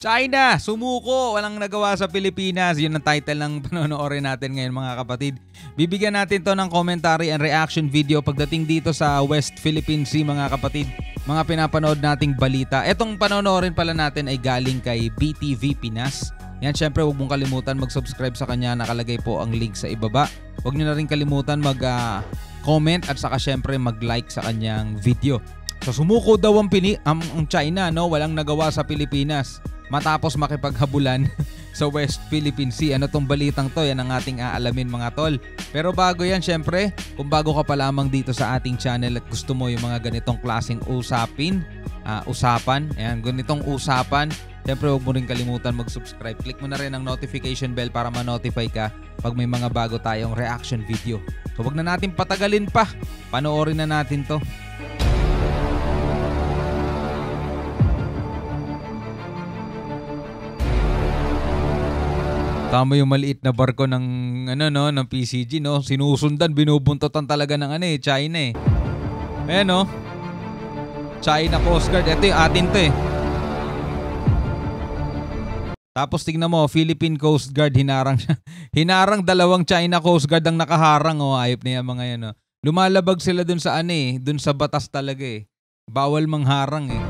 China, sumuko, walang nagawa sa Pilipinas. Yun ang title ng panonoorin natin ngayon mga kapatid. Bibigyan natin to ng commentary and reaction video pagdating dito sa West Philippine Sea mga kapatid. Mga pinapanood nating balita. Etong panonoorin pala natin ay galing kay BTV Pinas. Yan, syempre huwag mong kalimutan mag-subscribe sa kanya. Nakalagay po ang link sa ibaba. Huwag nyo na rin kalimutan mag-comment at saka syempre mag-like sa kanyang video. So sumuko daw ang China, no? Walang nagawa sa Pilipinas matapos makipaghabulan sa West Philippine Sea. Ano tong balitang to? Yan ang ating aalamin mga tol. Pero bago yan, syempre, kung bago ka pa lamang dito sa ating channel at gusto mo yung mga ganitong klaseng usapan, ayan, ganitong usapan, syempre huwag mo rin kalimutan mag-subscribe. Click mo na rin ang notification bell para ma-notify ka pag may mga bago tayong reaction video. So huwag na natin patagalin pa. Panoorin na natin to. Tama yung maliit na barko ng ng PCG, no. Sinusundan, binubuntotan talaga ng China eh. Ayan, no. China Coast Guard. Ito yung atin to eh. Tapos tingnan mo, Philippine Coast Guard hinarang siya. Hinarang dalawang China Coast Guard ang nakaharang, oh. Ayop na yan mga yan, oh. Lumalabag sila dun sa dun sa batas talaga eh. Bawal mangharang eh.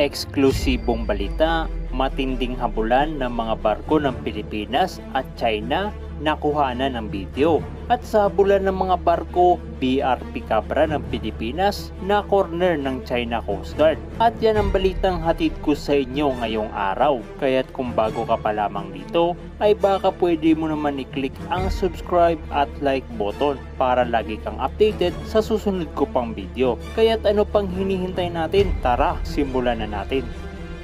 Eksklusibong balita, matinding habulan ng mga barko ng Pilipinas at China nakuhanan ng video. At sa habulan ng mga barko, BRP Cabra ng Pilipinas na corner ng China Coast Guard. At yan ang balitang hatid ko sa inyo ngayong araw. Kaya't kung bago ka pa lamang dito, ay baka pwede mo naman i-click ang subscribe at like button para lagi kang updated sa susunod ko pang video. Kaya't ano pang hinihintay natin? Tara, simulan na natin.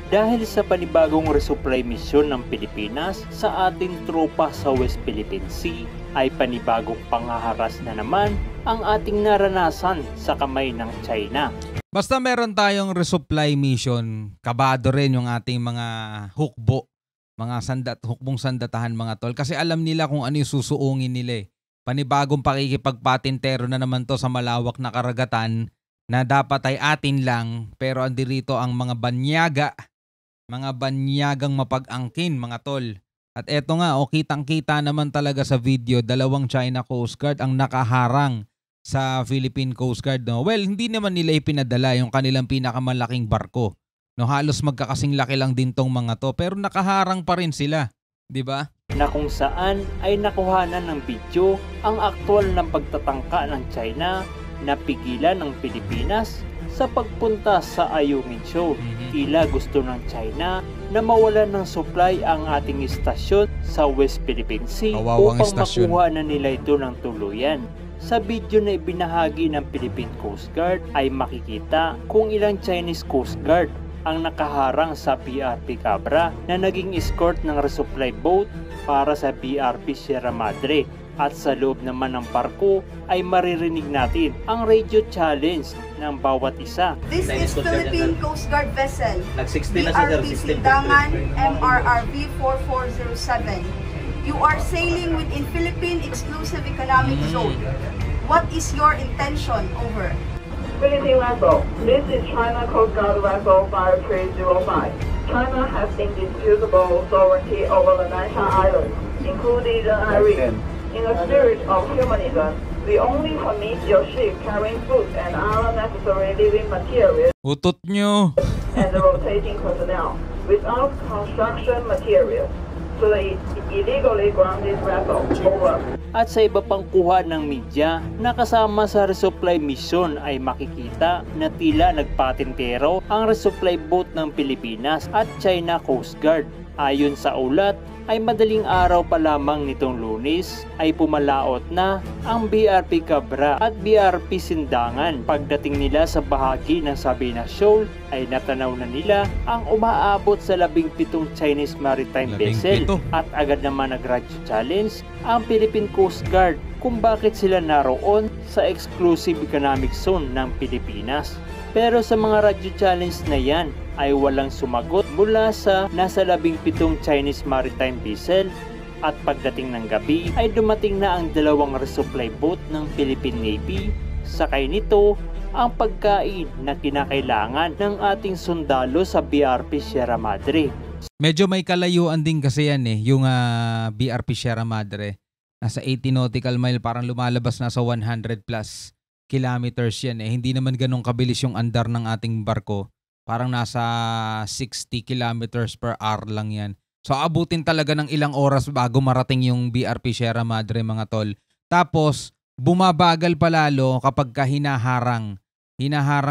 Dahil sa panibagong resupply mission ng Pilipinas sa ating tropa sa West Philippine Sea, ay panibagong panghaharas na naman ang ating naranasan sa kamay ng China. Basta meron tayong resupply mission, kabado rin yung ating mga hukbo, mga hukbong sandatahan mga tol. Kasi alam nila kung ano yung susuungin nila eh. Panibagong pakikipagpatintero na naman to sa malawak na karagatan na dapat ay atin lang, pero andirito ang mga banyagang mapag-angkin mga tol. At eto nga, kitang-kita naman talaga sa video, dalawang China Coast Guard ang nakaharang sa Philippine Coast Guard. No? Well, hindi naman nila ipinadala yung kanilang pinakamalaking barko. No, halos magkakasing laki lang din tong mga to, pero nakaharang pa rin sila, 'di ba? Na kung saan ay nakuhanan ng video ang aktwal ng pagtatangka ng China na pigilan ng Pilipinas sa pagpunta sa Ayungin Shoal. Tila gusto ng China na mawalan ng supply ang ating istasyon sa West Philippine Sea upang makuha na nila ito ng tuluyan. Sa video na ibinahagi ng Philippine Coast Guard ay makikita kung ilang Chinese Coast Guard ang nakaharang sa BRP Cabra na naging escort ng resupply boat para sa BRP Sierra Madre. At sa loob naman ng barko ay maririnig natin ang radio challenge ng bawat isa. This is Philippine Coast Guard vessel, BRP Sindangan MRRV 4407. You are sailing within Philippine Exclusive Economic Zone. What is your intention? Over. Philippine vessel, this is China Coast Guard vessel 5305. China has indisputable sovereignty over the Nanshan Islands, including the Irene. In the spirit of humanism, we only permit your ship carrying food and other necessary living materials Utot nyo. and the rotating personnel without construction materials to the illegally grounded vessel. Over. At sa iba pang kuha ng media na kasama sa resupply mission ay makikita na tila nagpatintero ang resupply boat ng Pilipinas at China Coast Guard. Ayon sa ulat, ay madaling araw pa lamang nitong Lunes ay pumalaot na ang BRP Cabra at BRP Sindangan. Pagdating nila sa bahagi ng Sabina Shoal ay natanaw na nila ang umaabot sa 17 Chinese maritime vessel at agad naman nag-radio challenge ang Philippine Coast Guard kung bakit sila naroon sa Exclusive Economic Zone ng Pilipinas. Pero sa mga radio challenge na yan ay walang sumagot mula sa nasa 17 Chinese maritime vessel at pagdating ng gabi ay dumating na ang dalawang resupply boat ng Philippine Navy. Sakay nito ang pagkain na kinakailangan ng ating sundalo sa BRP Sierra Madre. Medyo may kalayuan din kasi yan yung BRP Sierra Madre. Nasa 80 nautical mile, parang lumalabas na sa 100 plus kilometers yan Hindi naman ganun kabilis yung andar ng ating barko. Parang nasa 60 kilometers per hour lang yan. So abutin talaga ng ilang oras bago marating yung BRP Sierra Madre mga tol. Tapos bumabagal palalo kapag hinaharang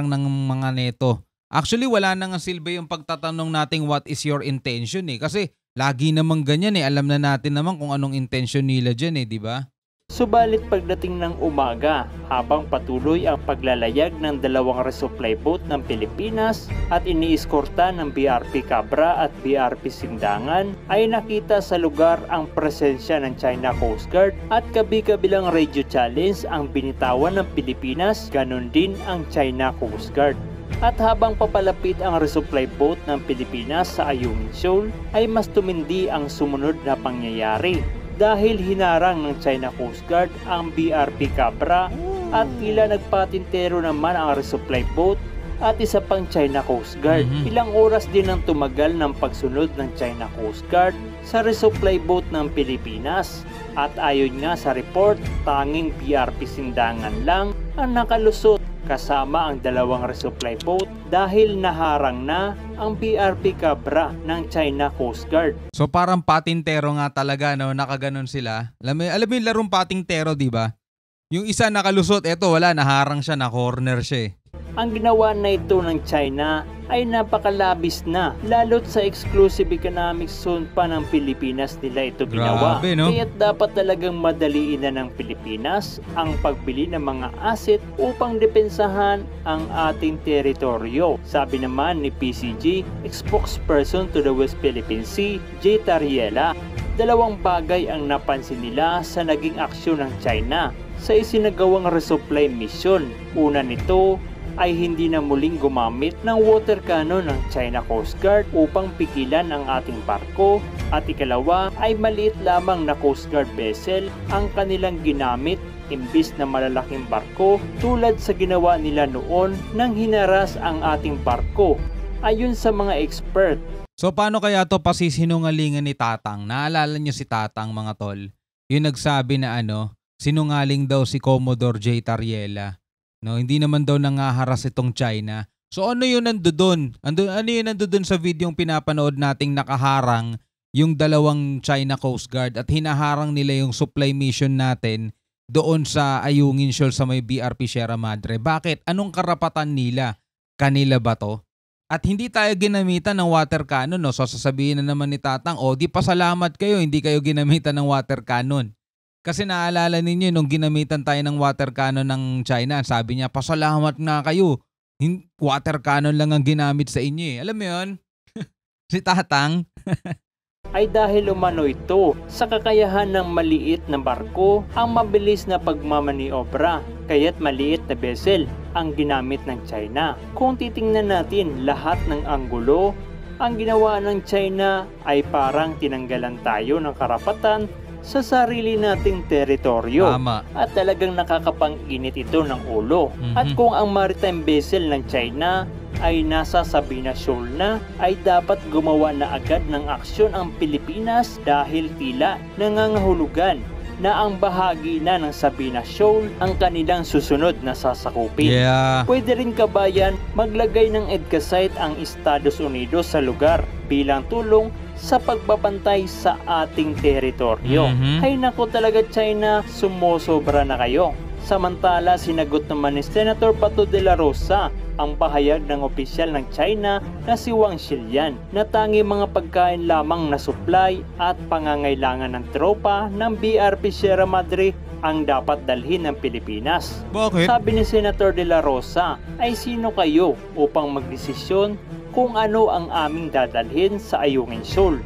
ng mga neto. Actually wala nang silbi yung pagtatanong nating what is your intention kasi lagi namang ganyan alam na natin naman kung anong intention nila dyan di ba? Subalit pagdating ng umaga, habang patuloy ang paglalayag ng dalawang resupply boat ng Pilipinas at iniiskorta ng BRP Cabra at BRP Sindangan, ay nakita sa lugar ang presensya ng China Coast Guard at kabi-kabilang radio challenge ang binitawan ng Pilipinas, ganon din ang China Coast Guard. At habang papalapit ang resupply boat ng Pilipinas sa Ayungin Shoal, ay mas tumindi ang sumunod na pangyayari. Dahil hinarang ng China Coast Guard ang BRP Cabra at tila nagpatintero naman ang resupply boat at isa pang China Coast Guard. Ilang oras din ang tumagal ng pagsunod ng China Coast Guard sa resupply boat ng Pilipinas. At ayon nga sa report, tanging BRP Sindangan lang ang nakalusot kasama ang dalawang resupply boat dahil naharang na ang BRP Cabra ng China Coast Guard. So parang patintero nga talaga nakaganon sila. Alam mo yung larong patintero, di ba? Yung isa nakalusot, eto wala, naharang siya, na corner siya Ang ginawa na ito ng China ay napakalabis na, lalo't sa exclusive economic zone pa ng Pilipinas nila ito ginawa. Grabe, no? Kaya't dapat talagang madaliin na ng Pilipinas ang pagbili ng mga asset upang depensahan ang ating teritoryo. Sabi naman ni PCG, spokesperson to the West Philippine Sea, J. Tariela, dalawang bagay ang napansin nila sa naging aksyon ng China sa isinagawang resupply mission. Una nito ay hindi na muling gumamit ng water cannon ng China Coast Guard upang pigilan ang ating barko, at ikalawa ay maliit lamang na Coast Guard vessel ang kanilang ginamit imbis na malalaking barko tulad sa ginawa nila noon nang hinaras ang ating barko. Ayon sa mga expert. So paano kaya to pasisinungalingan ni Tatang? Naalala niyo si Tatang mga tol? Yung nagsabi na sinungaling daw si Commodore J. Tariela. No, hindi naman daw nangaharas itong China. So ano yun nandoon? Ano yun nandoon sa video yung pinapanood nating nakaharang yung dalawang China Coast Guard at hinaharang nila yung supply mission natin doon sa Ayungin Shoal sa may BRP Sierra Madre. Bakit? Anong karapatan nila? Kanila ba to? At hindi tayo ginamitan ng water cannon. So sasabihin na naman ni Tatang, di pasalamat kayo, hindi kayo ginamitan ng water cannon. Kasi naalala ninyo nung ginamitan tayo ng water cannon ng China, sabi niya, pasalamat na kayo. Water cannon lang ang ginamit sa inyo Alam mo yun? Si Tatang. Ay dahil umano ito sa kakayahan ng maliit na barko ang mabilis na pagmamaniobra, kaya't maliit na vessel ang ginamit ng China. Kung titingnan natin lahat ng anggulo, ang ginawa ng China ay parang tinanggalan tayo ng karapatan sa sarili nating teritoryo. Tama. At talagang nakakapang-init ito ng ulo. At kung ang maritime vessel ng China ay nasa Sabina Shoal na, ay dapat gumawa na agad ng aksyon ang Pilipinas dahil tila nangangahulugan na ang bahagi na ng Sabina Shoal ang kanilang susunod na sasakupin. Pwede rin kabayan maglagay ng EDCA site ang Estados Unidos sa lugar bilang tulong sa pagbabantay sa ating teritoryo. Hay nako talaga China, sumusobra na kayo. Samantala, sinagot naman ni Senator Bato de la Rosa ang pahayag ng opisyal ng China na si Wang Xilian na tangi mga pagkain lamang na supply at pangangailangan ng tropa ng BRP Sierra Madre ang dapat dalhin ng Pilipinas. Bakit? Sabi ni Senator de la Rosa, ay sino kayo upang magdesisyon kung ano ang aming dadalhin sa Ayungin Shoal?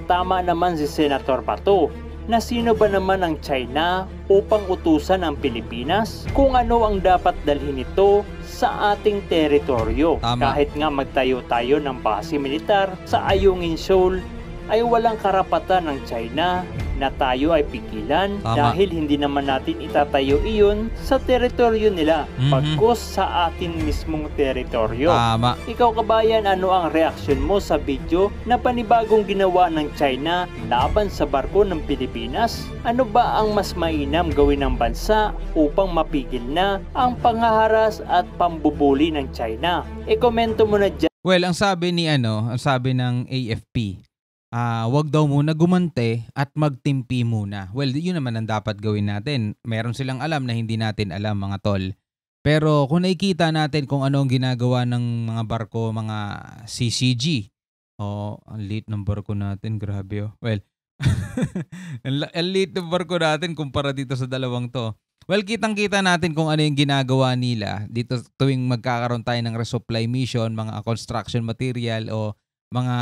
Tama naman si Senator Bato na sino ba naman ang China upang utusan ang Pilipinas kung ano ang dapat dalhin ito sa ating teritoryo. Tama. Kahit nga magtayo tayo ng base militar sa Ayungin Shoal, ay walang karapatan ng China na tayo ay pigilan dahil hindi naman natin itatayo iyon sa teritoryo nila pagkos sa atin mismong teritoryo. Tama. Ikaw kabayan, ano ang reaksyon mo sa video na panibagong ginawa ng China laban sa barko ng Pilipinas? Ano ba ang mas mainam gawin ng bansa upang mapigil na ang panghaharas at pambubuli ng China? I-komento mo na dyan. Well, ang sabi ng AFP, wag daw muna gumante at magtimpi muna. Well, yun naman ang dapat gawin natin. Meron silang alam na hindi natin alam, mga tol. Pero kung nakikita natin kung ano ang ginagawa ng mga barko, mga CCG. Ang liit ng barko natin, grabe oh. Well, ang liit ng barko natin kumpara dito sa dalawang to. Well, kitang-kita natin kung ano yung ginagawa nila dito tuwing magkakaroon tayo ng resupply mission, mga construction material o mga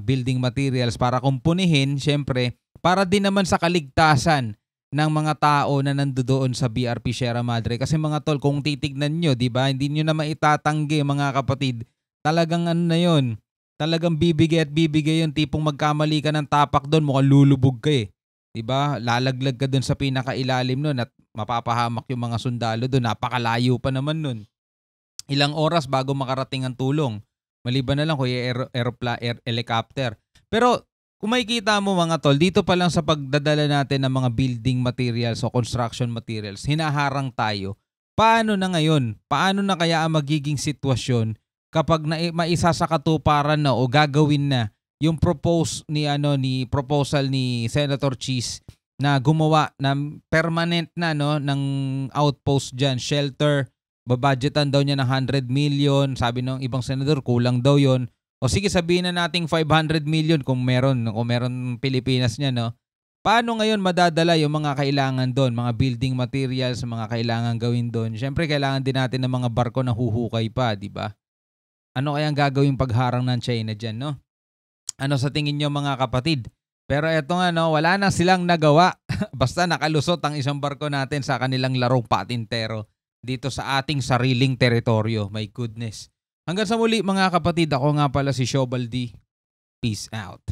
building materials para kumpunihin, syempre, para din naman sa kaligtasan ng mga tao na nandoon sa BRP Sierra Madre. Kasi mga tol, kung titignan nyo, di ba, hindi nyo na maitatanggi, mga kapatid, talagang ano na yun, talagang bibigay at bibigay yun, tipong magkamali ka ng tapak doon, mukhang lulubog ka eh. Diba? Lalaglag ka doon sa pinakailalim nun at mapapahamak yung mga sundalo doon. Napakalayo pa naman nun. Ilang oras bago makarating ang tulong. Maliban na lang kung helicopter. Pero kung makikita mo mga tol, dito pa lang sa pagdadala natin ng mga building materials o construction materials, hinaharang tayo. Paano na ngayon? Paano na kaya ang magiging sitwasyon kapag maisa sa katuparan na o gagawin na yung proposal ni Senator Cheese na gumawa ng permanent na ng outpost diyan, shelter, babudgetan daw niya ng 100 million, sabi ng ibang senador kulang daw 'yon. O sige, sabihin na nating 500 million kung meron Pilipinas niya, no. Paano ngayon madadala yung mga kailangan doon, mga building materials, mga kailangan gawin doon? Syempre kailangan din natin ng mga barko na huhukay pa, di ba? Ano kayang gagawing pagharang ng China diyan, no? Ano sa tingin nyo, mga kapatid? Pero eto nga, no, wala na silang nagawa. Basta nakalusot ang isang barko natin sa kanilang larong patintero dito sa ating sariling teritoryo. My goodness. Hanggang sa muli, mga kapatid, ako nga pala si Shobaldi. Peace out.